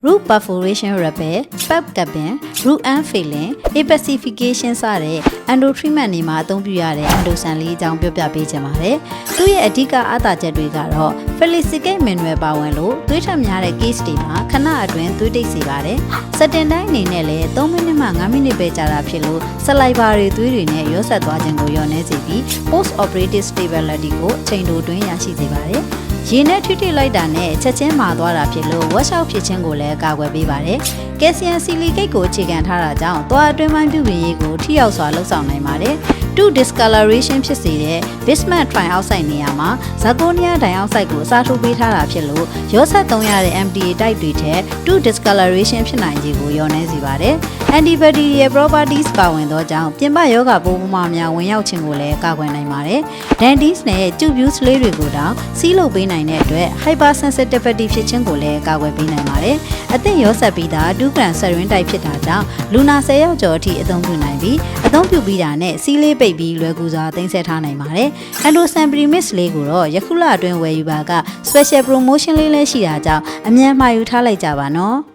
root perforation repair, pep cupping, root unfailing, apacification စတဲ့ endo treatment တွေမှာအသုံးပြုရတဲ့ endosan လေးအကြောင်းပြောပြပေးချင်ပါတယ်။သူ့ရဲ့အဓိကအားသာချက်တွေကတော့ felicicate manual ပါဝင်လို့သွေးထွက်များတဲ့ case တွေမှာခဏအတွင်းသွေးတိတ်စေပါတယ်။စတင်တိုင်းအနေနဲ့လည်း3မိနစ်မှ5မိနစ်ပဲကြာတာဖြစ်လို့ saliva တွေသွေးတွေနဲ့ရောဆက်သွားခြင်းကိုလျော့နည်းစေပြီး post operative stability ကိုအချိန်တိုအတွင်းရရှိစေပါတယ်။ရေနဲ့ထိထိလိုက်တာနဲ့ချက်ချင်းမာသွားတာဖြစ်လို့ washout ဖြစ်ခြင်းကိုလည်းကာကွယ်ပေးပါတယ်။ကယ်လ်ဆီယမ်ဆီလီကိတ်ကိုအခြေခံထားတာကြောင့်သွားအတွင်းပိုင်းပြုပြင်ရေးကိုထိရောက်စွာလှုပ်ဆောင်နိုင်ပါတယ်။ 2 discoloration ဖြစ်စေတဲ့ bismuth trioxide နေရာမှာ zirconia dioxide ကိုအစားထိုးပေးထားတာဖြစ်လို့ရောဆက်သုံးရတဲ့ MDA type တွေထက်2 discoloration ဖြစ်နိုင်ခြေကိုလျော့နည်းစေပါတယ်။ antibacterial properties ပါဝင်သောကြောင့်ပြင်ပရောဂါပိုးများဝင်ရောက်ခြင်းကိုလည်းကာကွယ်နိုင်ပါတယ်။ dentist နဲ့ tube use လေးတွေကိုတောင်စီးလုပ်ပေးနိုင်တဲ့အတွက် hypersensitivity ဖြစ်ခြင်းကိုလည်းကာကွယ်ပေးနိုင်ပါတယ်။အသင့်ရောဆက်ပြီးသား2 gram sarin type ဖြစ်တာကြောင့်လူနာ10ယောက်ကျော်အထိအသုံးပြုနိုင်ပြီးအသုံးပြုပြီးတာနဲ့စီးလေးပိတ်ပြီးလွယ်ကူစွာသိမ်းဆည်းထားနိုင်ပါတယ်။ endosan premix လေးကိုတော့ယခုလအတွင်းဝယ်ယူပါက special promotion လေးလည်းရှိတာကြောင့်အမြန်မှာယူထားလိုက်ကြပါနော်။